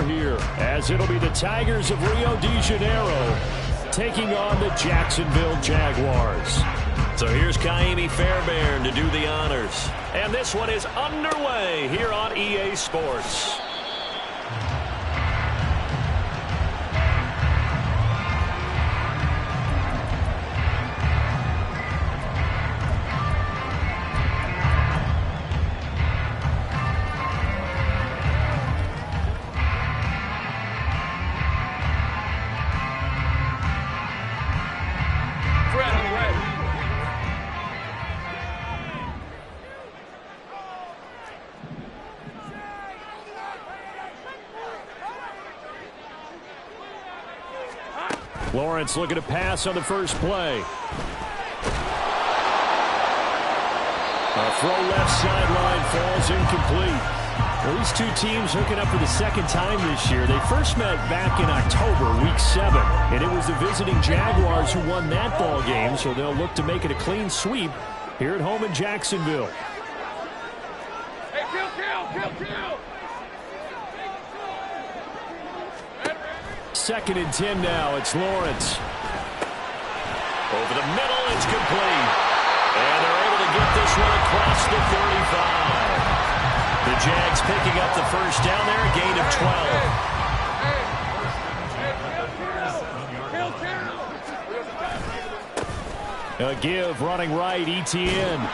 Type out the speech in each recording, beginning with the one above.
Here, as it'll be the Tigers of Rio de Janeiro taking on the Jacksonville Jaguars. So here's Kaimi Fairbairn to do the honors. And this one is underway here on EA Sports. Lawrence looking to pass on the first play. A throw left sideline falls incomplete. Well, these two teams hooking up for the second time this year. They first met back in October, week 7. And it was the visiting Jaguars who won that ball game, so they'll look to make it a clean sweep here at home in Jacksonville. Hey, kill. Second and 10 now. It's Lawrence. Over the middle, it's complete. And they're able to get this one across the 35. The Jags picking up the first down there, a gain of 12. A give running right, Etienne.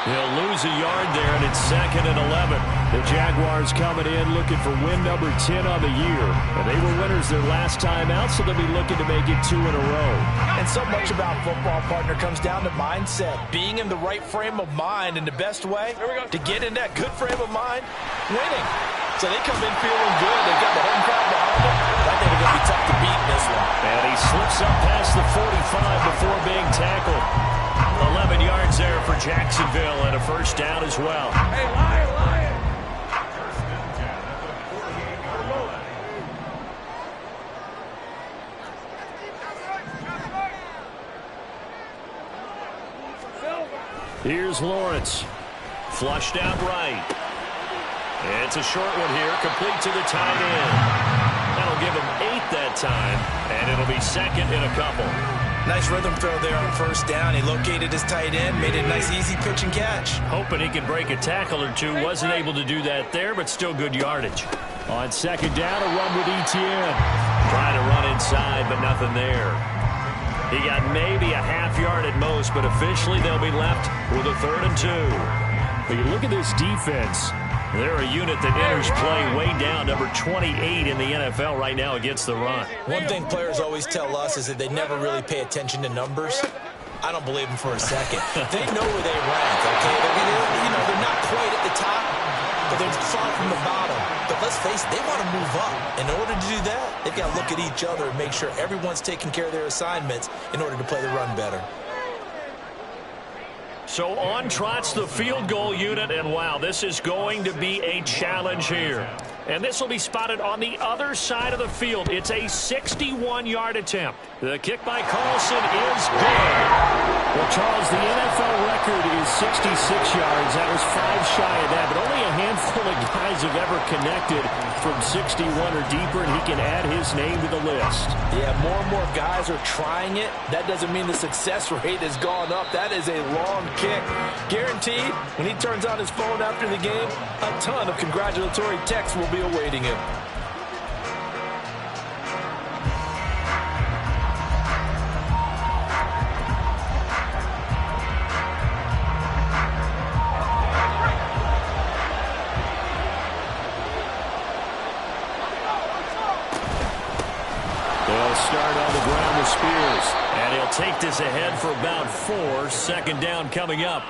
He'll lose a yard there, and it's 2nd and 11. The Jaguars coming in looking for win number 10 on the year. And they were winners their last time out, so they'll be looking to make it 2 in a row. And so much about football, partner, comes down to mindset. Being in the right frame of mind, and the best way to get in that good frame of mind, winning. So they come in feeling good. They've got the home crowd behind them. I think they're going to be tough to beat in this one. And he slips up past the 45 before being tackled. 11 yards there for Jacksonville and a first down as well. Hey, Lion. Here's Lawrence. Flushed out right. It's a short one here, complete to the tight end. That'll give him 8 that time, and it'll be 2nd in a couple. Nice rhythm throw there on first down. He located his tight end, made it a nice easy pitch and catch. Hoping he could break a tackle or two. Wasn't able to do that there, but still good yardage. On second down, a run with Etienne. Trying to run inside, but nothing there. He got maybe a half yard at most, but officially they'll be left with a 3rd and 2. But you look at this defense. They're a unit that enters play way down, number 28 in the NFL right now against the run. One thing players always tell us is that they never really pay attention to numbers. I don't believe them for a second. They know where they rank, okay? They're not quite at the top, but they're far from the bottom. But let's face it, they want to move up. In order to do that, they've got to look at each other and make sure everyone's taking care of their assignments in order to play the run better. So on trots the field goal unit, and wow, this is going to be a challenge here. And this will be spotted on the other side of the field. It's a 61-yard attempt. The kick by Carlson is good. Well, Charles, the NFL record is 66 yards. That was 5 shy of that, but only a handful of guys have ever connected from 61 or deeper, and he can add his name to the list. Yeah, more and more guys are trying it. That doesn't mean the success rate has gone up. That is a long kick. Guaranteed, when he turns on his phone after the game, a ton of congratulatory texts will be awaiting him. They'll start on the ground with Spears. And he'll take this ahead for about 4. 2nd down coming up.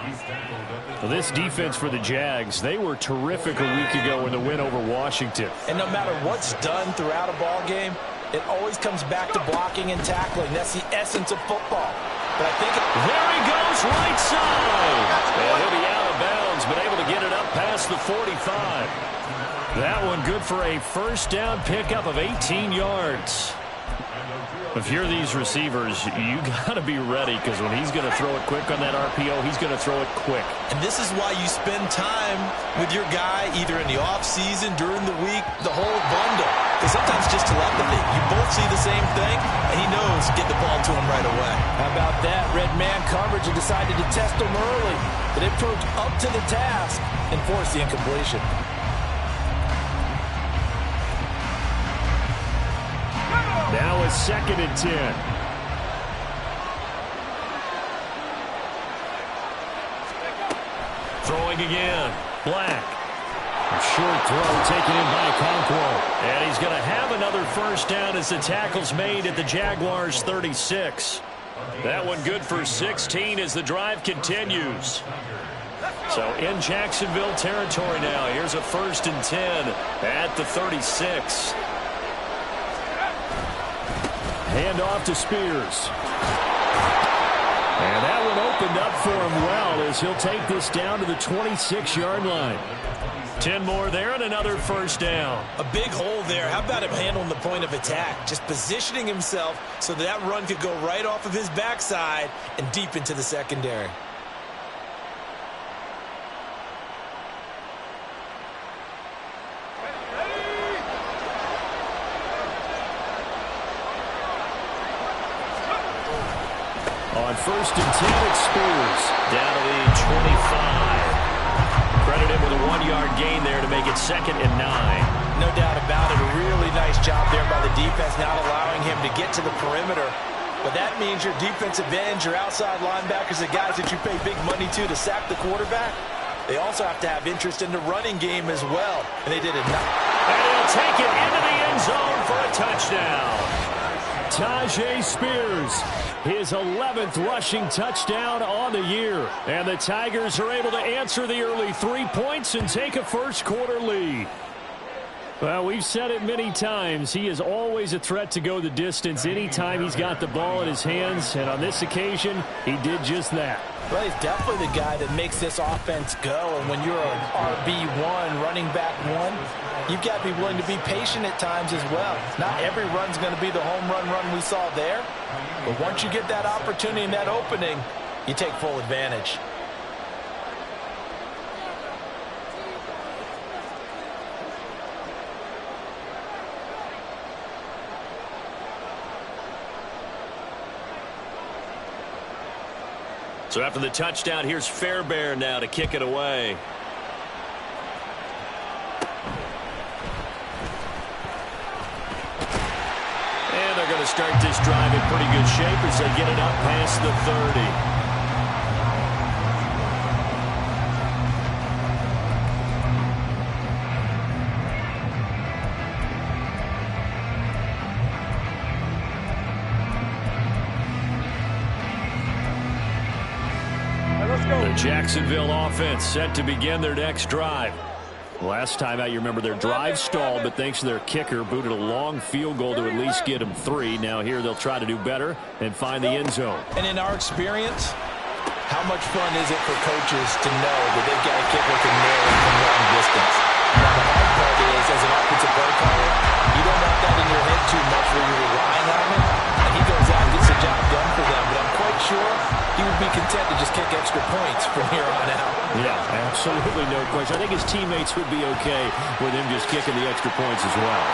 Well, this defense for the Jags, they were terrific a week ago in the win over Washington. And no matter what's done throughout a ball game, it always comes back to blocking and tackling. That's the essence of football. But I think there he goes, right side. And he'll be out of bounds, but able to get it up past the 45. That one good for a first down pickup of 18 yards. If you're these receivers, you got to be ready, because when he's going to throw it quick on that RPO, he's going to throw it quick. And this is why you spend time with your guy either in the offseason, during the week, the whole bundle. sometimes just telepathy. You both see the same thing, and he knows get the ball to him right away. How about that? Red man coverage and decided to test him early. But it proved up to the task and forced the incompletion. Now a 2nd and 10. Throwing again. Black. A short throw taken in by Conquo. And he's going to have another first down as the tackle's made at the Jaguars' 36. That one good for 16 as the drive continues. So in Jacksonville territory now. Here's a 1st and 10 at the 36. Hand off to Spears. And that one opened up for him well as he'll take this down to the 26-yard line. 10 more there and another first down. A big hole there. How about him handling the point of attack? Just positioning himself so that run could go right off of his backside and deep into the secondary. On 1st and 10, it's Spears. Down to the 25. Credit him with a 1-yard gain there to make it 2nd and 9. No doubt about it. A really nice job there by the defense, not allowing him to get to the perimeter. But that means your defensive ends, your outside linebackers, the guys that you pay big money to sack the quarterback, they also have to have interest in the running game as well. And they did it. And he'll take it into the end zone for a touchdown. Tajay Spears, his 11th rushing touchdown on the year. And the Tigers are able to answer the early 3 points and take a first-quarter lead. Well, we've said it many times. He is always a threat to go the distance anytime he's got the ball in his hands. And on this occasion, he did just that. Well, he's definitely the guy that makes this offense go. And when you're an RB1, running back one, you've got to be willing to be patient at times as well. Not every run's going to be the home run we saw there. But once you get that opportunity and that opening, you take full advantage. So after the touchdown, here's Fairbairn now to kick it away. And they're going to start this drive in pretty good shape as they get it up past the 30. The Jacksonville offense set to begin their next drive. Last time out, you remember their drive stalled, but thanks to their kicker, booted a long field goal to at least get them 3. Now here they'll try to do better and find the end zone. And in our experience, how much fun is it for coaches to know that they've got a kicker can nail it from long distance? Now the hard part is, as an offensive play caller, you don't want that in your head too much where you're relying on it. And he goes out and gets the job done for them. But I'm quite sure he would be content to just kick extra points from here on out. Yeah, absolutely no question. I think his teammates would be okay with him just kicking the extra points as well.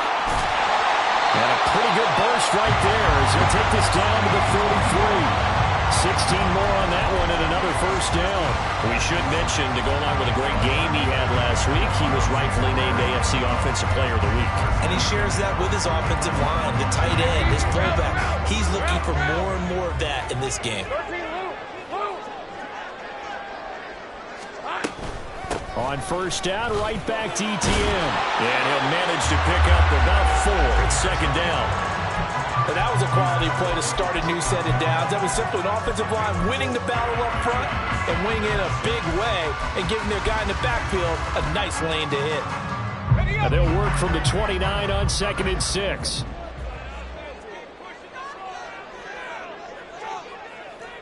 And a pretty good burst right there as he'll take this down to the 33. 16 more on that one and another first down. We should mention, to go along with a great game he had last week, he was rightfully named AFC Offensive Player of the Week. And he shares that with his offensive line, the tight end, his fullback. He's looking for more and more of that in this game. On first down, right back to ETN. And he'll manage to pick up about 4. It's 2nd down. And that was a quality play to start a new set of downs. That was simply an offensive line winning the battle up front and winning in a big way and giving their guy in the backfield a nice lane to hit. And they'll work from the 29 on 2nd and 6.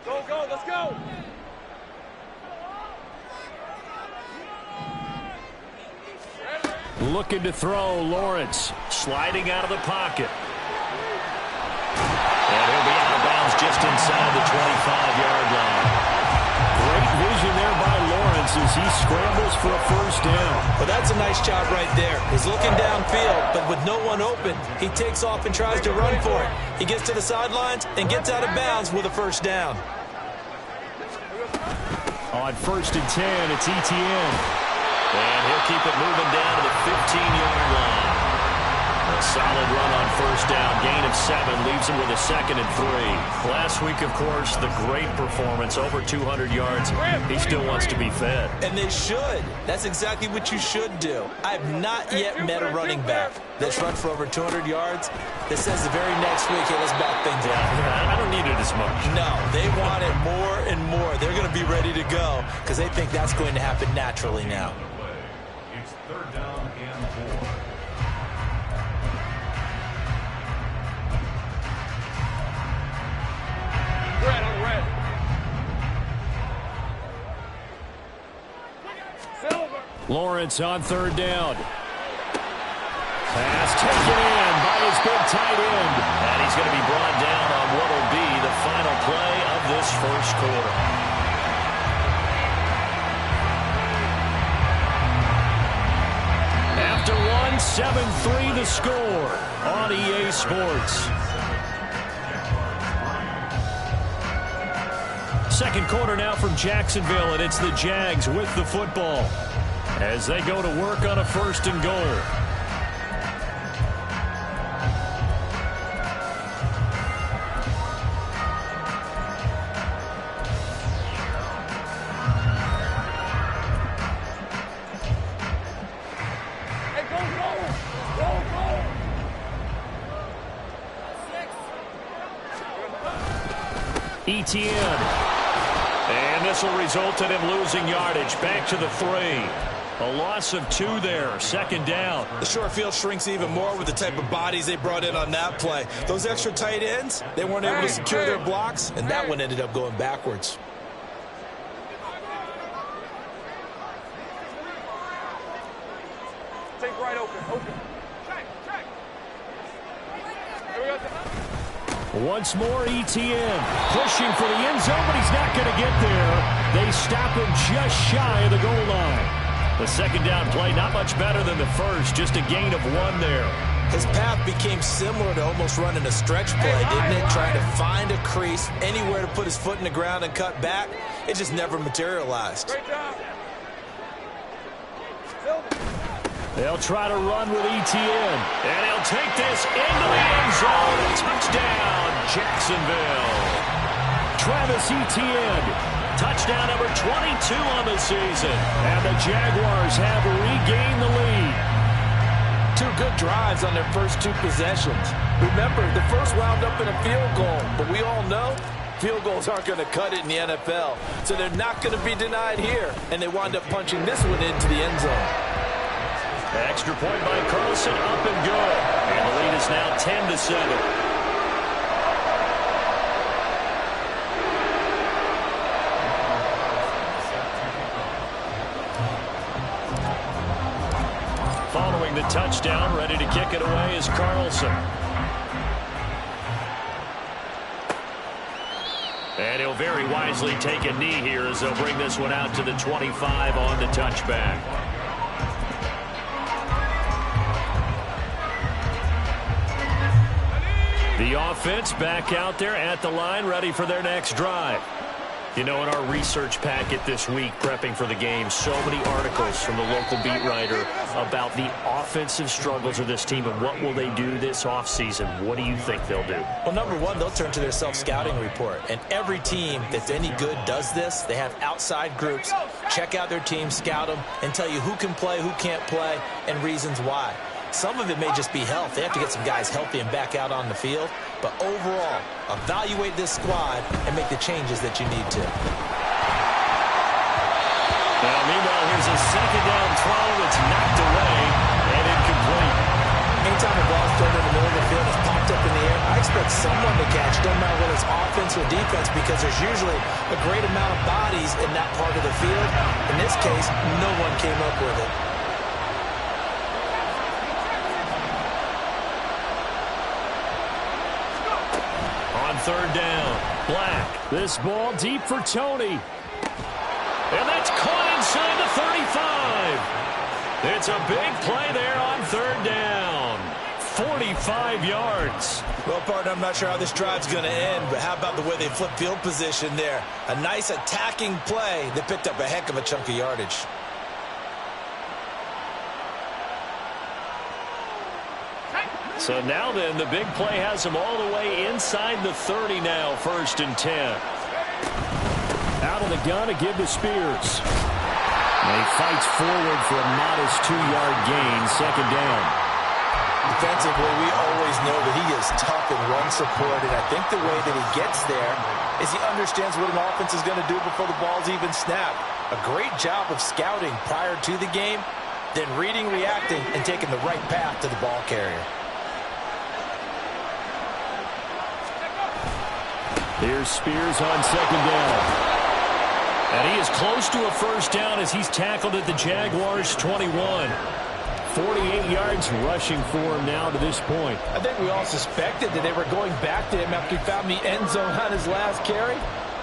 Go, let's go. Looking to throw, Lawrence. Sliding out of the pocket. And he'll be out of bounds just inside the 25-yard line. Great vision there by Lawrence yards as he scrambles for a first down. Well, that's a nice job right there. He's looking downfield, but with no one open, he takes off and tries to run for it. He gets to the sidelines and gets out of bounds with a first down. On 1st and 10, it's Etienne. And he'll keep it moving down to the 15-yard line. A solid run on first down. Gain of 7 leaves him with a 2nd and 3. Last week, of course, the great performance, over 200 yards. He still wants to be fed. And they should. That's exactly what you should do. I have not yet met a running back that's run for over 200 yards that says the very next week, hey, let's back things up. I don't need it as much. No, they want it more and more. They're going to be ready to go because they think that's going to happen naturally now. It's 3rd down and 4. Red on red. Silver. Lawrence on 3rd down. Pass taken in by his big tight end. And he's going to be brought down on what will be the final play of this first quarter. After one, 7-3 the score on EA Sports. Second quarter now from Jacksonville, and it's the Jags with the football as they go to work on a 1st and goal. Etienne. And this will result in him losing yardage. Back to the 3. A loss of 2 there. 2nd down. The short field shrinks even more with the type of bodies they brought in on that play. Those extra tight ends, they weren't able to secure their blocks, and that one ended up going backwards. Take right open. Check. Here we go. Once more, Etienne pushing for the end zone, but he's not going to get there. They stop him just shy of the goal line. The 2nd down play, not much better than the first, just a gain of 1 there. His path became similar to almost running a stretch play, didn't it? Trying to find a crease, anywhere to put his foot in the ground and cut back. It just never materialized. Great job. They'll try to run with Etienne. And he'll take this into the end zone. Touchdown, Jacksonville. Travis Etienne. Touchdown number 22 on the season. And the Jaguars have regained the lead. 2 good drives on their first 2 possessions. Remember, the first wound up in a field goal, but we all know field goals aren't going to cut it in the NFL. So they're not going to be denied here, and they wind up punching this one into the end zone. Extra point by Carlson, up and good. And the lead is now 10-7. Following the touchdown, ready to kick it away is Carlson. And he'll very wisely take a knee here as they'll bring this one out to the 25 on the touchback. The offense back out there at the line, ready for their next drive. You know, in our research packet this week, prepping for the game, so many articles from the local beat writer about the offensive struggles of this team and what will they do this offseason. What do you think they'll do? Well, number one, they'll turn to their self-scouting report. And every team that's any good does this. They have outside groups, check out their team, scout them, and tell you who can play, who can't play, and reasons why. Some of it may just be health. They have to get some guys healthy and back out on the field. But overall, evaluate this squad and make the changes that you need to. Now, meanwhile, here's a second down throw that's knocked away and incomplete. Anytime the ball's thrown in the middle of the field, it's popped up in the air, I expect someone to catch, no matter whether it's offense or defense, because there's usually a great amount of bodies in that part of the field. In this case, no one came up with it. Third down. Black. This ball deep for Tony. And that's caught inside 35. It's a big play there on third down. 45 yards. Well, partner, I'm not sure how this drive's going to end, but how about the way they flip field position there? A nice attacking play. They picked up a heck of a chunk of yardage. So now then, the big play has them all the way inside the 30 now, 1st and 10. Out of the gun to give to Spears. And he fights forward for a modest 2-yard gain, 2nd down. Defensively, we always know that he is tough in run support, and I think the way that he gets there is he understands what an offense is going to do before the ball's even snapped. A great job of scouting prior to the game, then reading, reacting, and taking the right path to the ball carrier. Here's Spears on 2nd down. And he is close to a 1st down as he's tackled at the Jaguars' 21. 48 yards rushing for him now to this point. I think we all suspected that they were going back to him after he found the end zone on his last carry,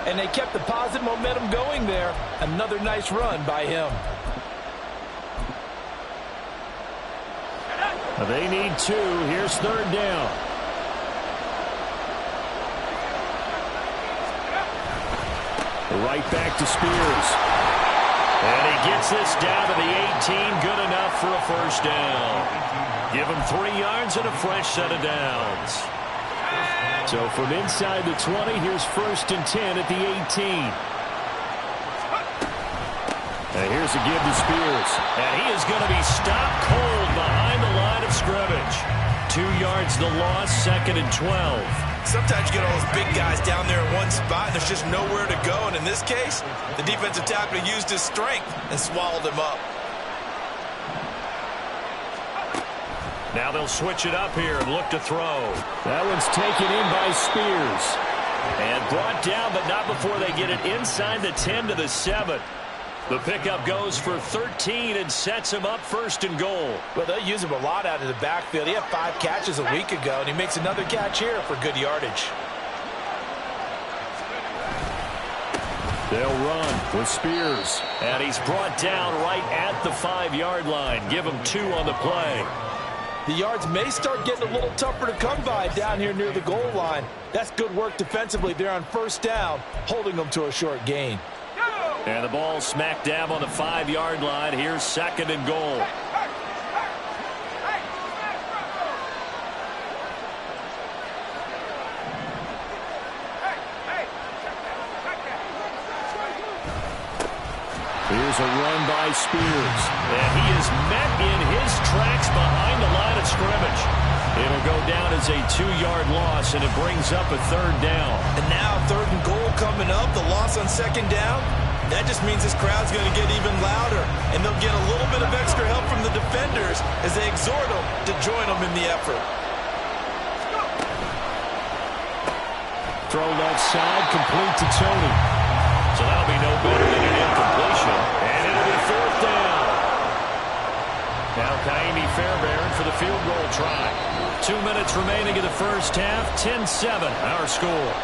and they kept the positive momentum going there. Another nice run by him. They need 2. Here's 3rd down. Right back to Spears. And he gets this down to the 18. Good enough for a 1st down. Give him 3 yards and a fresh set of downs. So from inside the 20, here's 1st and 10 at the 18. And here's a give to Spears. And he is going to be stopped cold behind the line of scrimmage. 2 yards the loss, 2nd and 12. Sometimes you get all those big guys down there in one spot, and there's just nowhere to go. And in this case, the defensive tackle used his strength and swallowed him up. Now they'll switch it up here and look to throw. That one's taken in by Spears. And brought down, but not before they get it inside the 10 to the 7. The pickup goes for 13 and sets him up 1st and goal. Well, they'll use him a lot out of the backfield. He had 5 catches a week ago, and he makes another catch here for good yardage. They'll run with Spears. And he's brought down right at the 5-yard line. Give him 2 on the play. The yards may start getting a little tougher to come by down here near the goal line. That's good work defensively there on 1st down, holding them to a short gain. And the ball smack dab on the 5-yard line. Here's 2nd and goal. Here's a run by Spears. And he is met in his tracks behind the line of scrimmage. It'll go down as a 2-yard loss, and it brings up a 3rd down. And now 3rd and goal coming up. The loss on 2nd down. That just means this crowd's going to get even louder, and they'll get a little bit of extra help from the defenders as they exhort them to join them in the effort. Throw left side, complete to Tony. So that'll be no better than an incompletion. And it'll be 4th down. Now Kaimi Fairbairn for the field goal try. 2 minutes remaining in the 1st half. 10-7, our score.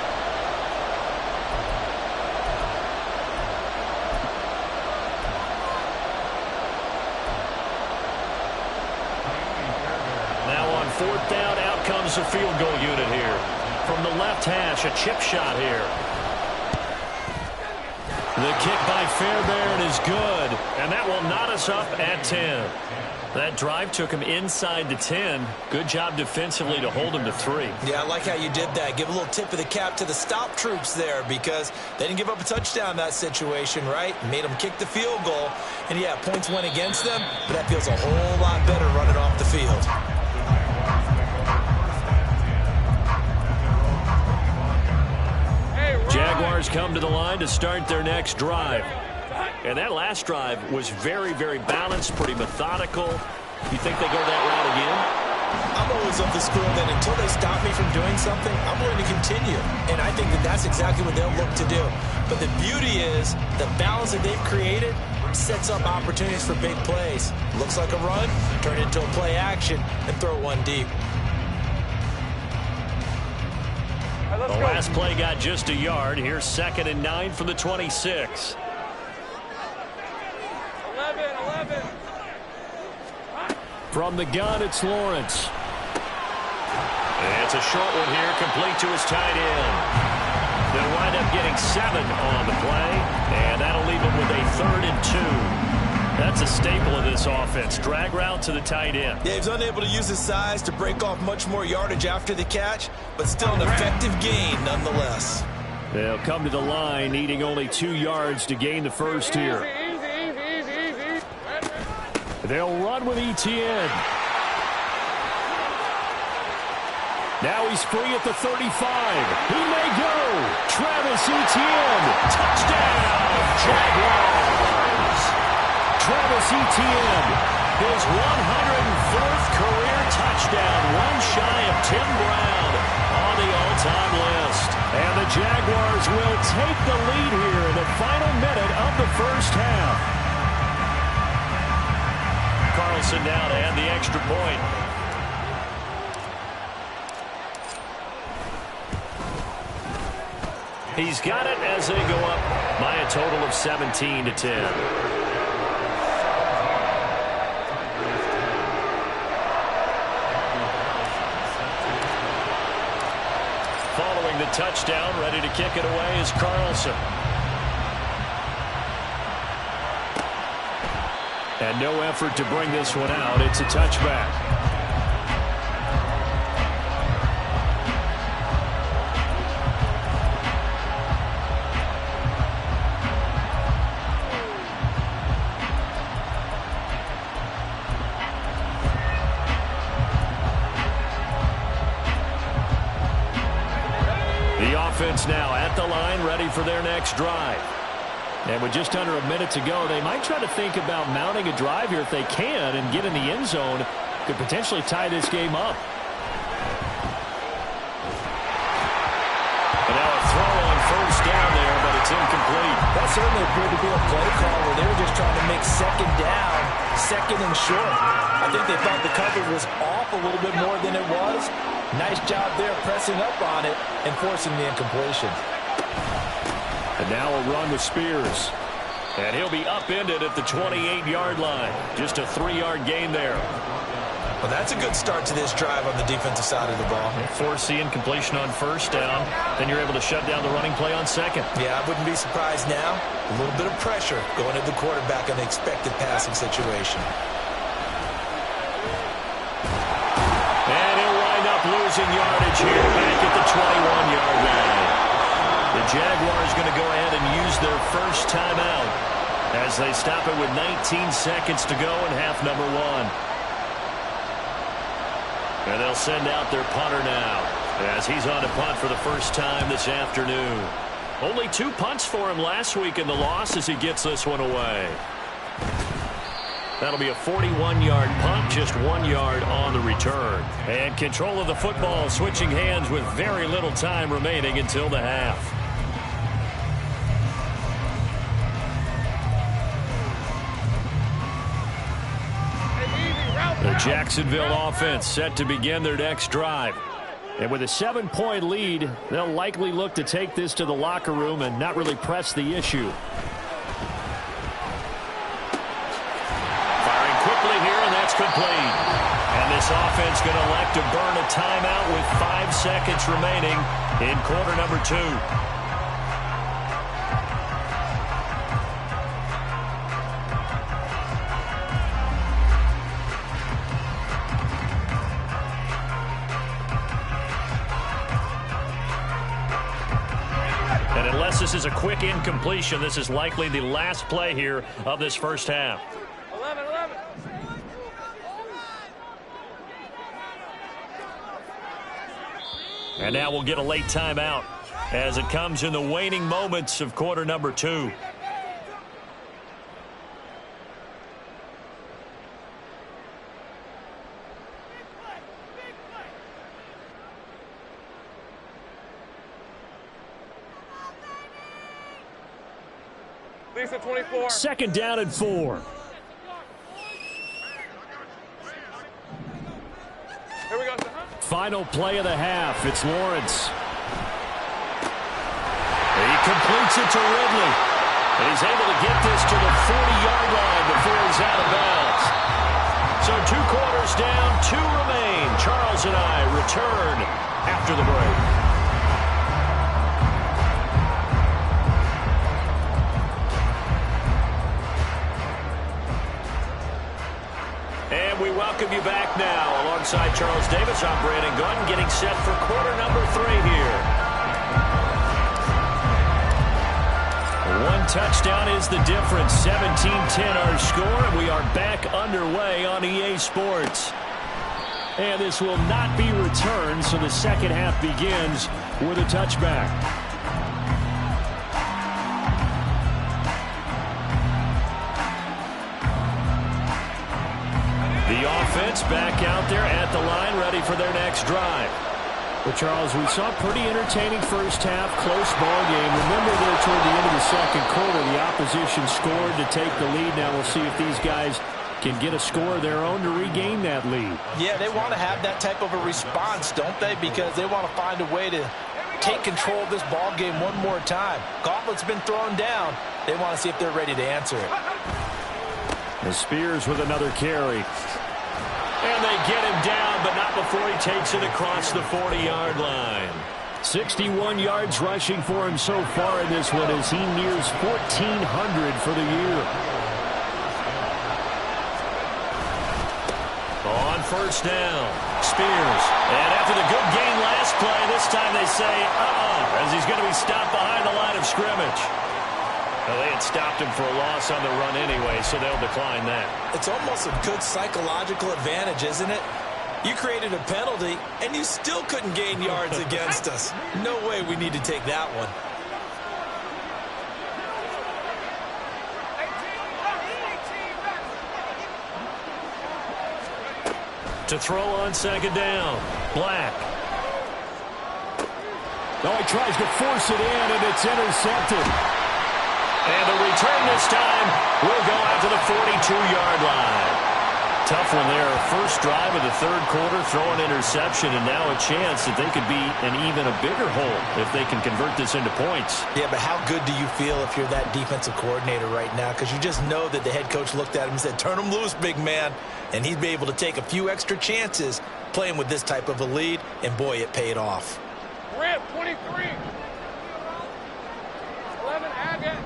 Now on 4th down, out comes the field goal unit here. From the left hash, a chip shot here. The kick by Fairbairn is good, and that will knot us up at 10. That drive took him inside the 10. Good job defensively to hold him to 3. Yeah, I like how you did that. Give a little tip of the cap to the stop troops there because they didn't give up a touchdown in that situation, right? Made them kick the field goal. And, yeah, points went against them, but that feels a whole lot better running off the field. Jaguars come to the line to start their next drive. And that last drive was very, very balanced, pretty methodical. You think they go that route again? I'm always of the school that until they stop me from doing something, I'm going to continue. And I think that that's exactly what they'll look to do. But the beauty is the balance that they've created sets up opportunities for big plays. Looks like a run, turn it into a play action, and throw one deep. The last play got just a yard. Here's 2nd and 9 from the 26. From the gun, it's Lawrence. It's a short one here, complete to his tight end. They'll wind up getting 7 on the play, and that'll leave him with a 3rd and 2. That's a staple of this offense. Drag route to the tight end. Yeah, he's unable to use his size to break off much more yardage after the catch, but still an effective gain nonetheless. They'll come to the line, needing only 2 yards to gain the first here. They'll run with Etienne. Now he's free at the 35. He may go. Travis Etienne. Touchdown, Jaguars. Travis Etienne, his 104th career touchdown, one shy of Tim Brown on the all-time list. And the Jaguars will take the lead here in the final minute of the first half. Carlson now to add the extra point. He's got it as they go up by a total of 17-10. Following the touchdown, ready to kick it away is Carlson. And no effort to bring this one out. It's a touchback. The offense now at the line, ready for their next drive. And with just under a minute to go, they might try to think about mounting a drive here if they can and get in the end zone. Could potentially tie this game up. And now a throw on first down there, but it's incomplete. That certainly appeared to be a play call where they were just trying to make second down, second and short. I think they thought the coverage was off a little bit more than it was. Nice job there pressing up on it and forcing the incompletion. And now a run with Spears. And he'll be upended at the 28-yard line. Just a 3-yard gain there. Well, that's a good start to this drive on the defensive side of the ball. Force the incompletion on first down. Then you're able to shut down the running play on second. Yeah, I wouldn't be surprised now. A little bit of pressure going at the quarterback in the expected passing situation. And he'll wind up losing yardage here back at the 21-yard line. The Jaguars going to go ahead and use their first timeout as they stop it with 19 seconds to go in half number 1. And they'll send out their punter now as he's on to punt for the first time this afternoon. Only 2 punts for him last week in the loss as he gets this one away. That'll be a 41-yard punt, just 1 yard on the return. And control of the football switching hands with very little time remaining until the half. The Jacksonville offense set to begin their next drive. And with a 7-point lead, they'll likely look to take this to the locker room and not really press the issue. Firing quickly here, and that's complete. And this offense going to elect to burn a timeout with 5 seconds remaining in quarter number 2. This is a quick incompletion. This is likely the last play here of this first half. 11. And now we'll get a late timeout as it comes in the waning moments of quarter number 2. Lisa 24. Second down and 4. Here we go. Final play of the half. It's Lawrence. He completes it to Ridley. And he's able to get this to the 40-yard line before he's out of bounds. So 2 quarters down, 2 remain. Charles and I return after the break. And we welcome you back now. Alongside Charles Davis, I'm Brandon Gunn, getting set for quarter number 3 here. 1 touchdown is the difference. 17-10 our score, and we are back underway on EA Sports. And this will not be returned, so the second half begins with a touchback. The offense back out there at the line, ready for their next drive. Well, Charles, we saw a pretty entertaining first half, close ball game. Remember there toward the end of the second quarter, the opposition scored to take the lead. Now we'll see if these guys can get a score of their own to regain that lead. Yeah, they want to have that type of a response, don't they? Because they want to find a way to take control of this ball game one more time. Gauntlet's been thrown down. They want to see if they're ready to answer it. And Spears with another carry. And they get him down, but not before he takes it across the 40-yard line. 61 yards rushing for him so far in this one as he nears 1,400 for the year. On first down, Spears. And after the good gain last play, this time they say, as he's going to be stopped behind the line of scrimmage. Well, they had stopped him for a loss on the run anyway, so they'll decline that. It's almost a good psychological advantage, isn't it? You created a penalty, and you still couldn't gain yards against us. No way we need to take that one. To throw on second down, Black. Oh, he tries to force it in, and it's intercepted. And the return this time will go out to the 42-yard line. Tough one there. First drive of the third quarter, throw an interception, and now a chance that they could be in even a bigger hole if they can convert this into points. Yeah, but how good do you feel if you're that defensive coordinator right now? Because you just know that the head coach looked at him and said, turn him loose, big man. And he'd be able to take a few extra chances playing with this type of a lead, and boy, it paid off. Rip, 23. 11, Agate.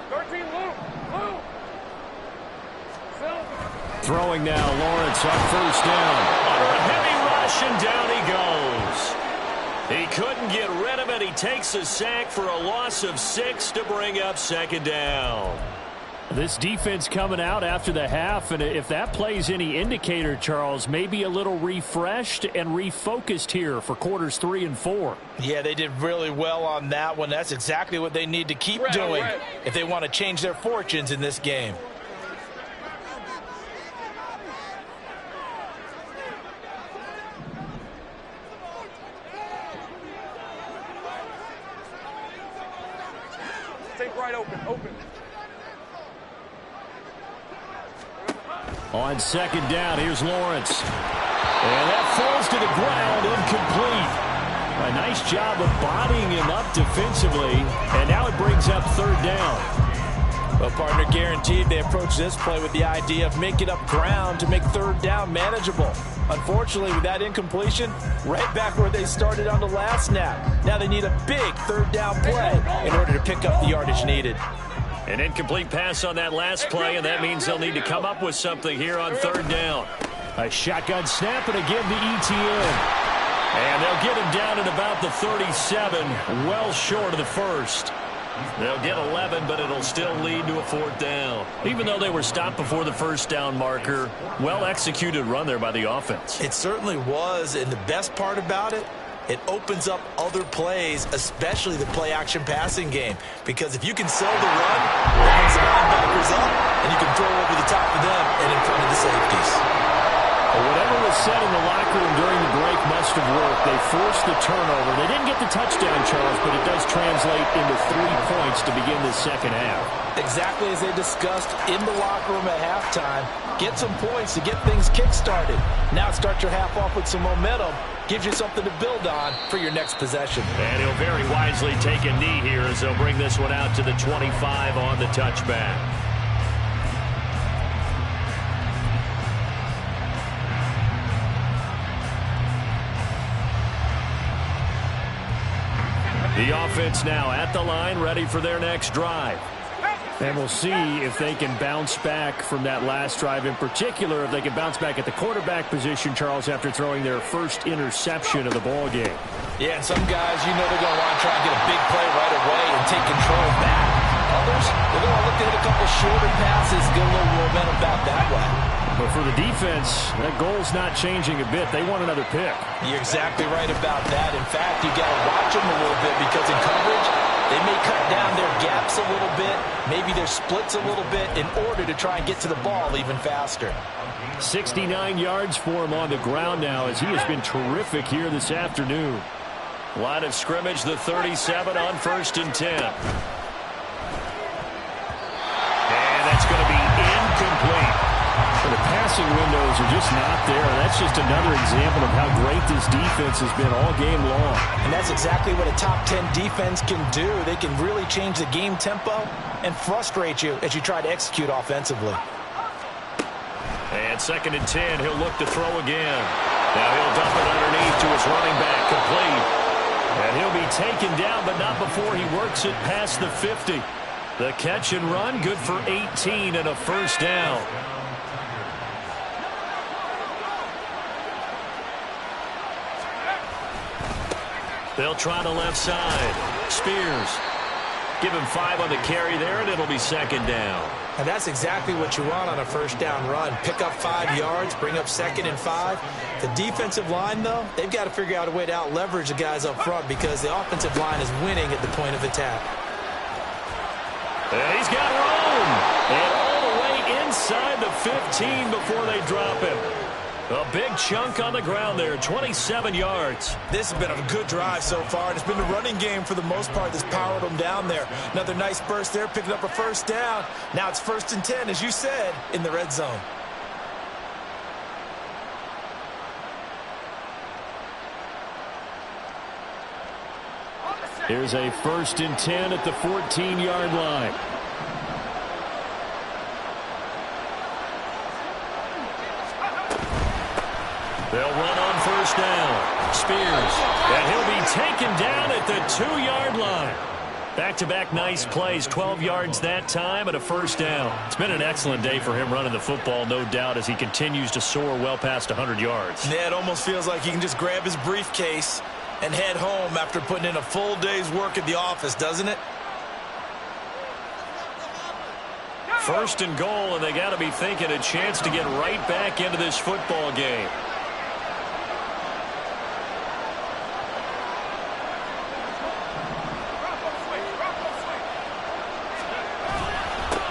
13, Luke. Throwing now, Lawrence on first down. Under a heavy rush, and down he goes. He couldn't get rid of it. He takes a sack for a loss of 6 to bring up second down. This defense coming out after the half, and if that plays any indicator, Charles, maybe a little refreshed and refocused here for quarters 3 and 4. Yeah, they did really well on that one. That's exactly what they need to keep doing if they want to change their fortunes in this game. Take right, open. On second down, here's Lawrence. And that falls to the ground, incomplete. A nice job of bodying him up defensively, and now it brings up third down. Well, partner, guaranteed they approach this play with the idea of making up ground to make third down manageable. Unfortunately, with that incompletion, right back where they started on the last snap. Now they need a big third down play in order to pick up the yardage needed. An incomplete pass on that last play, and that means they'll need to come up with something here on third down. A shotgun snap, and again to ETN. And they'll get him down at about the 37, well short of the first. They'll get 11, but it'll still lead to a fourth down. Even though they were stopped before the first down marker, well-executed run there by the offense. It certainly was, and the best part about it, it opens up other plays, especially the play-action passing game. Because if you can sell the run, it opens the linebackers up, and you can throw over the top of them and in front of the safeties. Whatever was said in the locker room during the break must have worked. They forced the turnover. They didn't get the touchdown, Charles, but it does translate into 3 points to begin the second half. Exactly as they discussed in the locker room at halftime. Get some points to get things kick-started. Now start your half off with some momentum. Gives you something to build on for your next possession. And he'll very wisely take a knee here as they'll bring this one out to the 25 on the touchback. The offense now at the line, ready for their next drive. And we'll see if they can bounce back from that last drive, in particular, if they can bounce back at the quarterback position, Charles, after throwing their first interception of the ball game. Yeah, and some guys, you know they're going to want to try and get a big play right away and take control back. Others, they're going to look to hit a couple shorter passes, get a little momentum back that way. But for the defense, that goal's not changing a bit. They want another pick. You're exactly right about that. In fact, you got to watch them a little bit because in coverage, they may cut down their gaps a little bit, maybe their splits a little bit in order to try and get to the ball even faster. 69 yards for him on the ground now as he has been terrific here this afternoon. Line of scrimmage, the 37 on 1st and 10. And that's going to be incomplete. The passing windows are just not there. That's just another example of how great this defense has been all game long. And that's exactly what a top 10 defense can do. They can really change the game tempo and frustrate you as you try to execute offensively. And 2nd and 10, he'll look to throw again. Now he'll dump it underneath to his running back, complete. And he'll be taken down, but not before he works it past the 50. The catch and run, good for 18 and a first down. They'll try the left side. Spears. Give him 5 on the carry there, and it'll be 2nd down. And that's exactly what you want on a first down run. Pick up 5 yards, bring up 2nd and 5. The defensive line, though, they've got to figure out a way to out-leverage the guys up front because the offensive line is winning at the point of attack. And he's got room. And all the way inside the 15 before they drop him. A big chunk on the ground there, 27 yards. This has been a good drive so far, and it's been the running game for the most part that's powered them down there. Another nice burst there, picking up a first down. Now it's 1st and 10, as you said, in the red zone. Here's a 1st and 10 at the 14-yard line. They'll run on 1st down. Spears. And he'll be taken down at the 2-yard line. Back-to-back nice plays, 12 yards that time and a first down. It's been an excellent day for him running the football, no doubt, as he continues to soar well past 100 yards. Yeah, it almost feels like he can just grab his briefcase and head home after putting in a full day's work at the office, doesn't it? 1st and goal, and they got to be thinking a chance to get right back into this football game.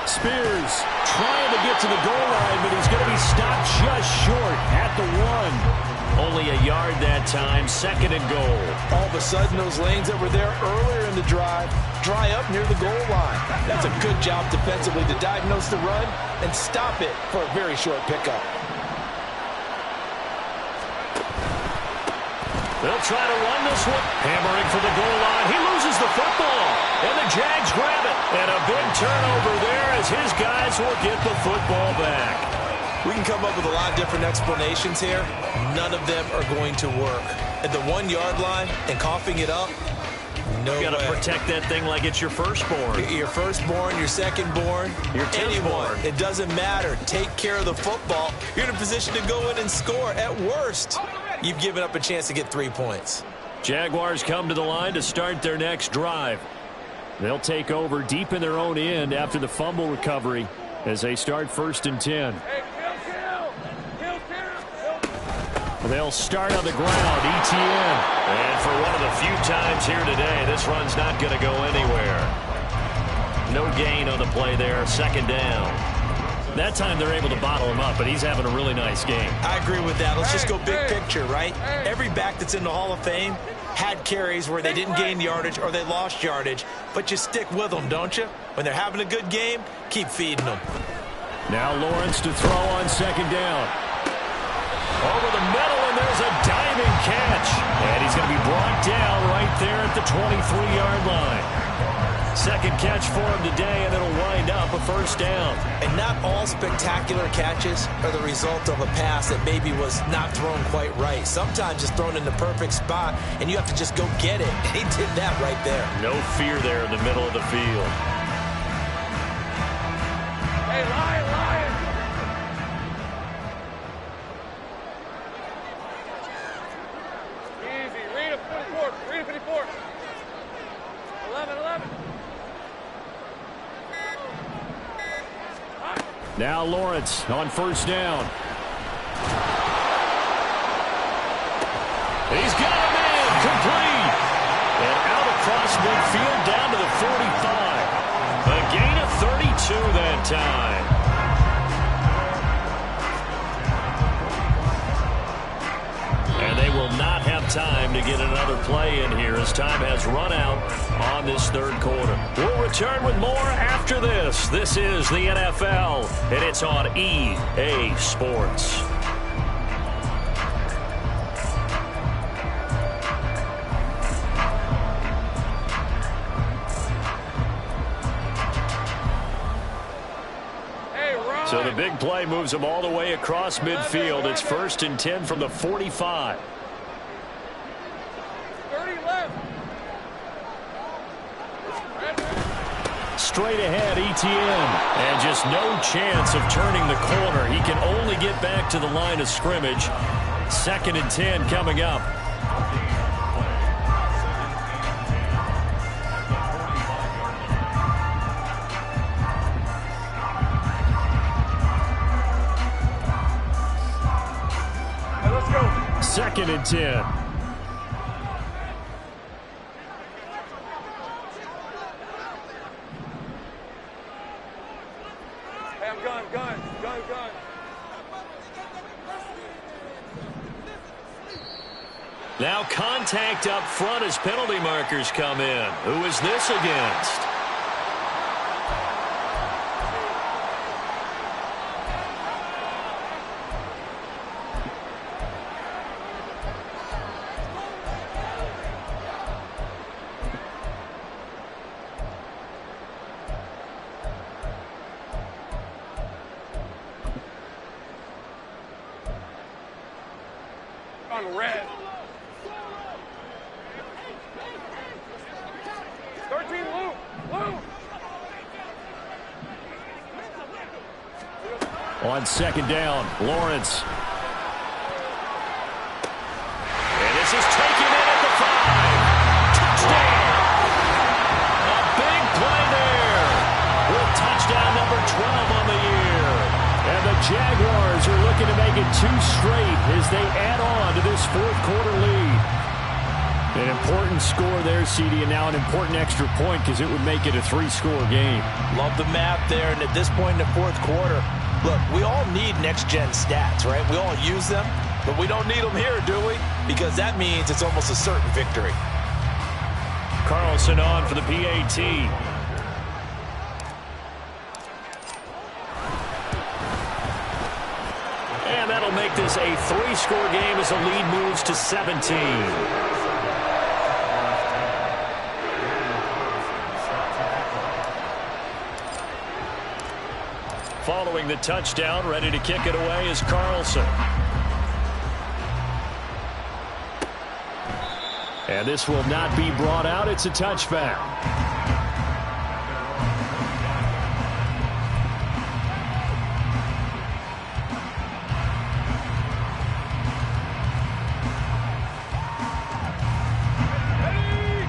Spears trying to get to the goal line, but he's going to be stopped just short at the 1. Only a yard that time, 2nd and goal. All of a sudden, those lanes that were there earlier in the drive dry up near the goal line. That's a good job defensively to diagnose the run and stop it for a very short pickup. They'll try to run this one. Hammering for the goal line. He loses the football. And the Jags grab it. And a big turnover there as his guys will get the football back. We can come up with a lot of different explanations here. None of them are going to work. At the 1-yard line and coughing it up, no way. You got to protect that thing like it's your firstborn. Your firstborn, your secondborn, your anyone. It doesn't matter. Take care of the football. You're in a position to go in and score. At worst, you've given up a chance to get 3 points. Jaguars come to the line to start their next drive. They'll take over deep in their own end after the fumble recovery as they start 1st and 10. They'll start on the ground, ETN. And for one of the few times here today, this run's not going to go anywhere. No gain on the play there, 2nd down. That time they're able to bottle him up, but he's having a really nice game. I agree with that. Let's just go big picture, right? Every back that's in the Hall of Fame had carries where they didn't gain yardage or they lost yardage, but you stick with them, don't you? When they're having a good game, keep feeding them. Now Lawrence to throw on second down. Over the middle, and there's a diving catch. And he's going to be brought down right there at the 23-yard line. Second catch for him today, and it'll wind up a first down. And not all spectacular catches are the result of a pass that maybe was not thrown quite right. Sometimes it's thrown in the perfect spot, and you have to just go get it. He did that right there. No fear there in the middle of the field. Hey, Lion, Lion! Easy. Read it 54. Read it 54. 11, 11. Now Lawrence on first down. He's got him in, complete. And out across midfield down to the 45. A gain of 32 that time. And they will not have time to get another play in here as time has run out on this third quarter. We'll return with more after this. This is the NFL, and it's on EA Sports. So the big play moves them all the way across midfield. It's 1st and 10 from the 45. 30 left. Straight ahead, ETN. And just no chance of turning the corner. He can only get back to the line of scrimmage. 2nd and 10 coming up. Second and 10. Hey, I'm gun. Now contact up front as penalty markers come in. Who is this against? On red. 13 Lou. On second down, Lawrence. And this is taken in at the 5. Touchdown! A big play there. With touchdown number 12 on the year. And the Jaguars are looking to make it 2 straight as they add on to this fourth quarter lead. An important score there, CD, and now an important extra point because it would make it a 3-score game. Love the math there, and at this point in the fourth quarter, look, we all need next-gen stats, right? We all use them, but we don't need them here, do we? Because that means it's almost a certain victory. Carlson on for the PAT. And that'll make this a 3-score game as the lead moves to 17. Following the touchdown, ready to kick it away is Carlson. And this will not be brought out. It's a touchback.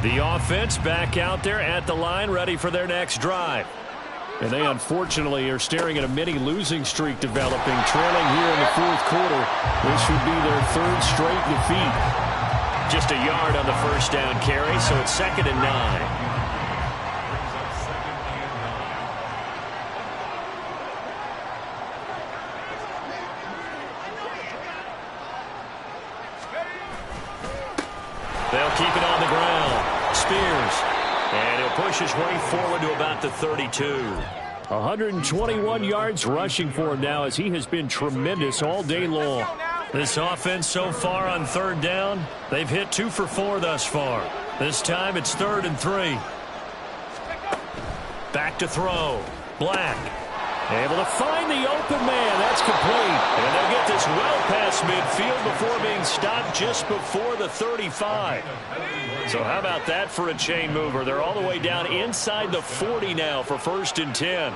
The offense back out there at the line, ready for their next drive. And they unfortunately are staring at a mini losing streak developing, trailing here in the fourth quarter. This would be their 3rd straight defeat. Just a yard on the first down carry, so it's 2nd and 9. They'll keep it on the ground. Spears. And he'll push his way forward to about the 32. 121 yards rushing for him now as he has been tremendous all day long. This offense so far on third down, they've hit 2 for 4 thus far. This time it's 3rd and 3. Back to throw. Black. Able to find the open man. That's complete. And they'll get this well past midfield before being stopped just before the 35. So how about that for a chain mover? They're all the way down inside the 40 now for 1st and 10.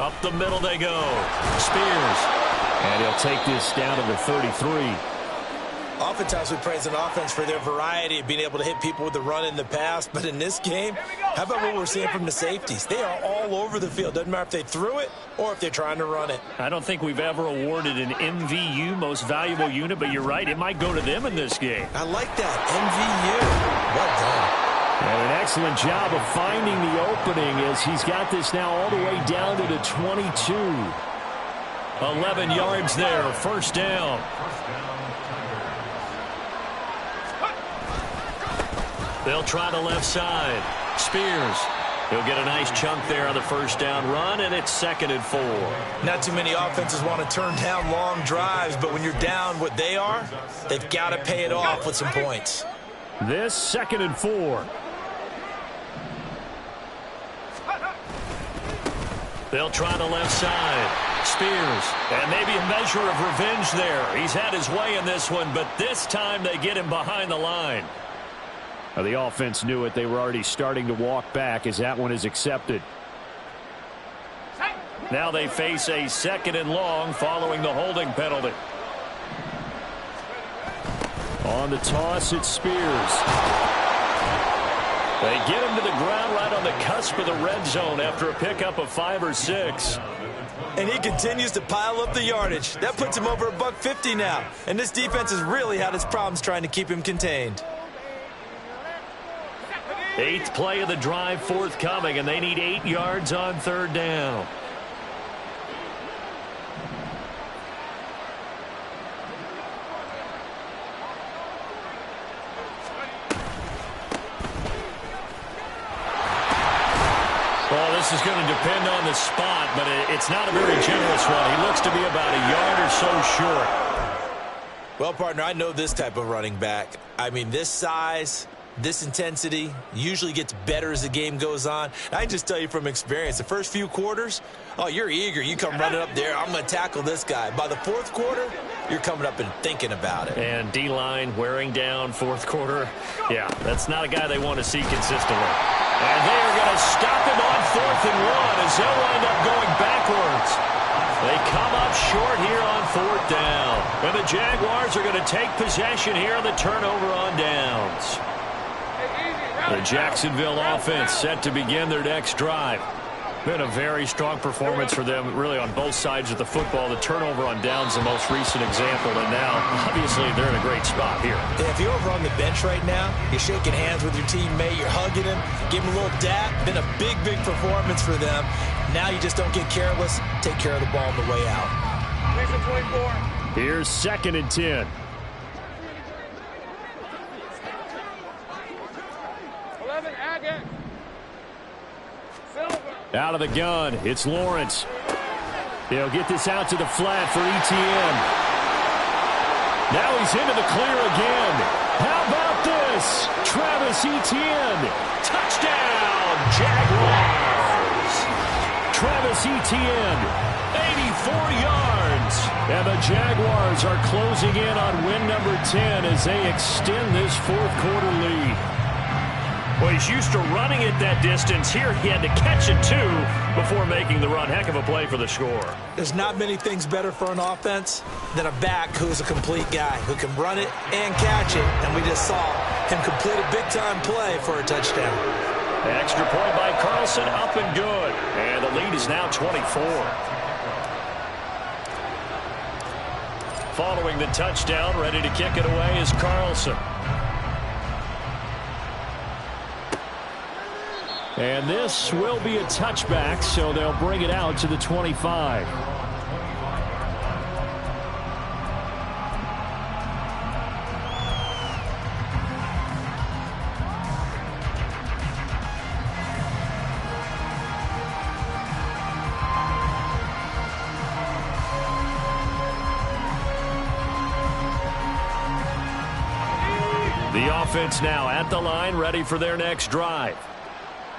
Up the middle they go. Spears. And he'll take this down to the 33. Oftentimes we praise an offense for their variety of being able to hit people with the run in the past. But in this game, how about what we're seeing from the safeties? They are all over the field. Doesn't matter if they threw it or if they're trying to run it. I don't think we've ever awarded an MVU, most valuable unit, but you're right. It might go to them in this game. I like that. MVU. Well done. And an excellent job of finding the opening as he's got this now all the way down to the 22. 11 yards there. 1st down. They'll try the left side. Spears. He'll get a nice chunk there on the 1st down run, and it's 2nd and 4. Not too many offenses want to turn down long drives, but when you're down what they are, they've got to pay it off with some points. This 2nd and 4. They'll try the left side. Spears. And maybe a measure of revenge there. He's had his way in this one, but this time they get him behind the line. Now the offense knew it. They were already starting to walk back as that one is accepted. Now they face a 2nd and long following the holding penalty. On the toss, it's Spears. They get him to the ground right on the cusp of the red zone after a pickup of 5 or 6. And he continues to pile up the yardage. That puts him over $150 now. And this defense has really had its problems trying to keep him contained. 8th play of the drive forthcoming, and they need 8 yards on 3rd down. Well, this is going to depend on the spot, but it's not a very generous one. He looks to be about a yard or so short. Well, partner, I know this type of running back. I mean, this size, this intensity usually gets better as the game goes on. I can just tell you from experience, the first few quarters, oh, you're eager. You come running up there, I'm going to tackle this guy. By the 4th quarter, you're coming up and thinking about it. And D-line wearing down 4th quarter. Yeah, that's not a guy they want to see consistently. And they are going to stop him on 4th and 1 as they'll wind up going backwards. They come up short here on 4th down. And the Jaguars are going to take possession here on the turnover on downs. The Jacksonville offense set to begin their next drive. Been a very strong performance for them, really, on both sides of the football. The turnover on downs, the most recent example, and now, obviously, they're in a great spot here. Yeah, if you're over on the bench right now, you're shaking hands with your teammate, you're hugging him, give him a little dap. Been a big, big performance for them. Now you just don't get careless. Take care of the ball on the way out. Here's 2nd and 10. Out of the gun, it's Lawrence. They'll get this out to the flat for ETN. Now he's into the clear again. How about this? Travis Etienne. Touchdown, Jaguars. Travis Etienne, 84 yards. And the Jaguars are closing in on win number 10 as they extend this 4th quarter lead. Well, he's used to running it that distance. Here he had to catch it, too, before making the run. Heck of a play for the score. There's not many things better for an offense than a back who's a complete guy, who can run it and catch it. And we just saw him complete a big-time play for a touchdown. Extra point by Carlson, up and good. And the lead is now 24. Following the touchdown, ready to kick it away is Carlson. And this will be a touchback, so they'll bring it out to the 25. offense now at the line, ready for their next drive.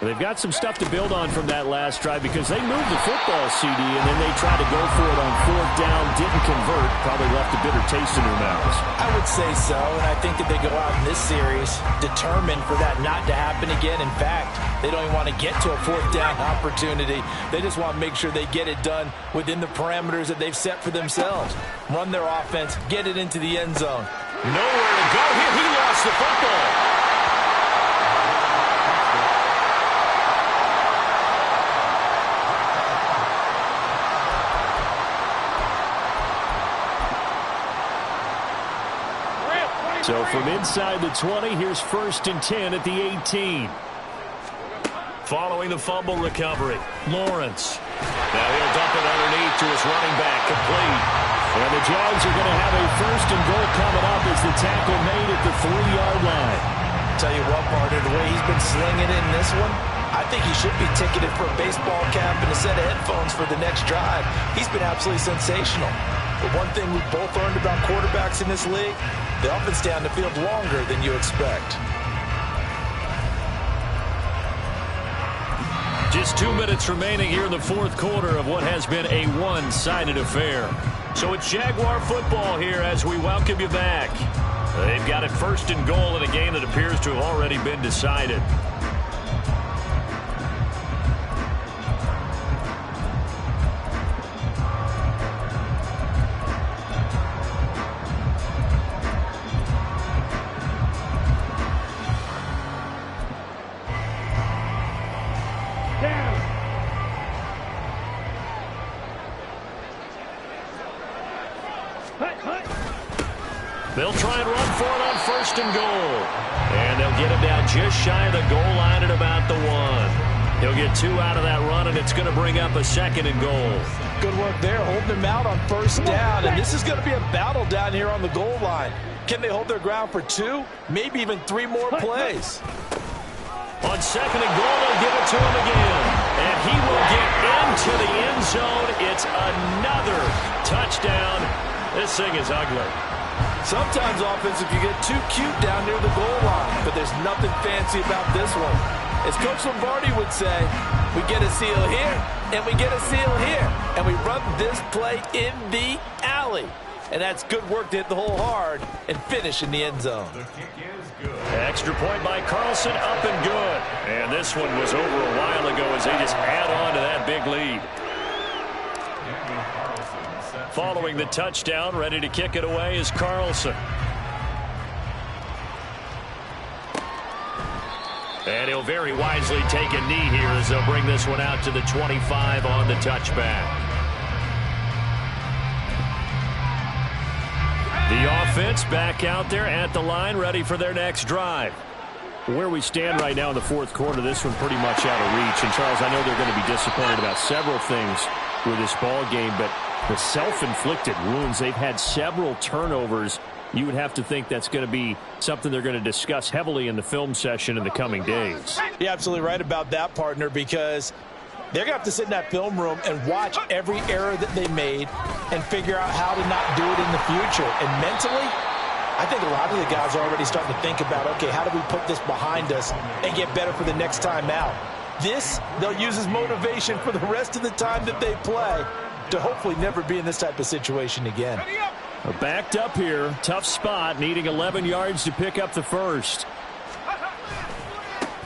They've got some stuff to build on from that last drive because they moved the football, CD, and then they tried to go for it on 4th down, didn't convert, probably left a bitter taste in their mouths. I would say so, and I think that they go out in this series determined for that not to happen again. In fact, they don't even want to get to a 4th down opportunity. They just want to make sure they get it done within the parameters that they've set for themselves. Run their offense, get it into the end zone. Nowhere to go here. He lost the football. So from inside the 20, here's 1st and 10 at the 18. Following the fumble recovery, Lawrence. Now he'll dump it underneath to his running back, complete. And the Jags are going to have a 1st and goal coming up as the tackle made at the 3-yard line. Tell you what, partner, the way he's been slinging it in this one, I think he should be ticketed for a baseball cap and a set of headphones for the next drive. He's been absolutely sensational. But one thing we've both learned about quarterbacks in this league, they often stay on the field longer than you expect. Just 2 minutes remaining here in the 4th quarter of what has been a one-sided affair. So it's Jaguar football here as we welcome you back. They've got it 1st and goal in a game that appears to have already been decided. They'll try and run for it on 1st and goal. And they'll get him down just shy of the goal line at about the 1. He'll get 2 out of that run, and it's going to bring up a 2nd and goal. Good work there, holding him out on 1st down. And this is going to be a battle down here on the goal line. Can they hold their ground for 2, maybe even 3 more plays? On 2nd and goal, they'll give it to him again. And he will get into the end zone. It's another touchdown. This thing is ugly. Sometimes offense, if you get too cute down near the goal line, but there's nothing fancy about this one. As Coach Lombardi would say, we get a seal here, and we get a seal here, and we run this play in the alley. And that's good work to hit the hole hard and finish in the end zone. The kick is good. Extra point by Carlson, up and good. And this one was over a while ago as they just add on to that big lead. Following the touchdown, ready to kick it away is Carlson. And he'll very wisely take a knee here as they'll bring this one out to the 25 on the touchback. The offense back out there at the line, ready for their next drive. Where we stand right now in the 4th quarter, this one pretty much out of reach. And, Charles, I know they're going to be disappointed about several things with this ball game, but the self-inflicted wounds, they've had several turnovers. You would have to think that's going to be something they're going to discuss heavily in the film session in the coming days. You're absolutely right about that, partner, because they're going to have to sit in that film room and watch every error that they made and figure out how to not do it in the future. And mentally, I think a lot of the guys are already starting to think about, okay, how do we put this behind us and get better for the next time out? This, they'll use as motivation for the rest of the time that they play to hopefully never be in this type of situation again. Backed up here, tough spot, needing 11 yards to pick up the 1st.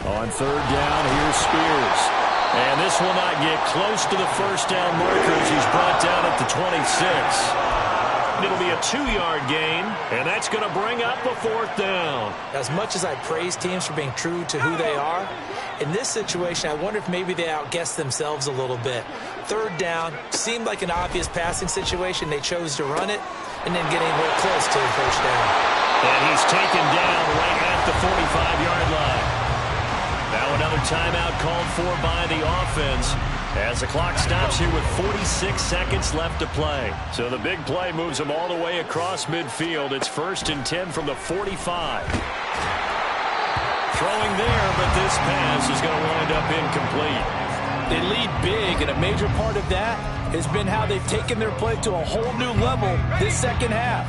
On 3rd down, here's Spears. And this will not get close to the 1st down marker as he's brought down at the 26. It'll be a 2-yard gain, and that's going to bring up a 4th down. As much as I praise teams for being true to who they are, in this situation, I wonder if maybe they outguessed themselves a little bit. 3rd down seemed like an obvious passing situation. They chose to run it and then getting a little close to the 1st down. And he's taken down right at the 45-yard line. Now another timeout called for by the offense as the clock stops here with 46 seconds left to play. So the big play moves them all the way across midfield. It's 1st and 10 from the 45. Throwing there, but this pass is going to wind up incomplete. They lead big, and a major part of that has been how they've taken their play to a whole new level this second half.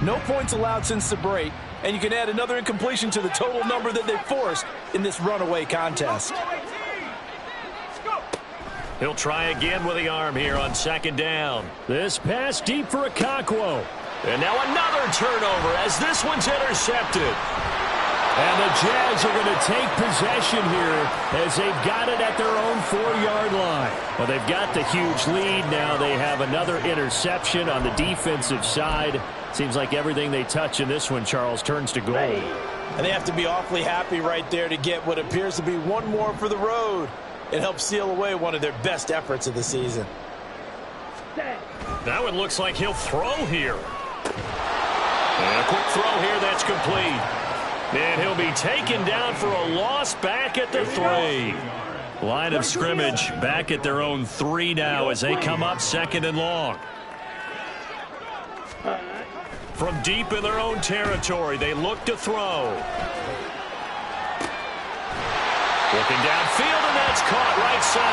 No points allowed since the break, And you can add another incompletion to the total number that they forced in this runaway contest. He'll try again with the arm here on second down. This pass deep for Whrock21. And now another turnover as this one's intercepted. And the Jazz are going to take possession here as they've got it at their own 4-yard line. Well, they've got the huge lead. Now they have another interception on the defensive side. Seems like everything they touch in this one, Charles, turns to gold. And they have to be awfully happy right there to get what appears to be one more for the road. It helps seal away one of their best efforts of the season. Now it looks like he'll throw here. And a quick throw here that's complete. And he'll be taken down for a loss back at the 3. Line of scrimmage back at their own 3 now as they come up second and long. From deep in their own territory, they look to throw. Looking downfield, and that's caught right side.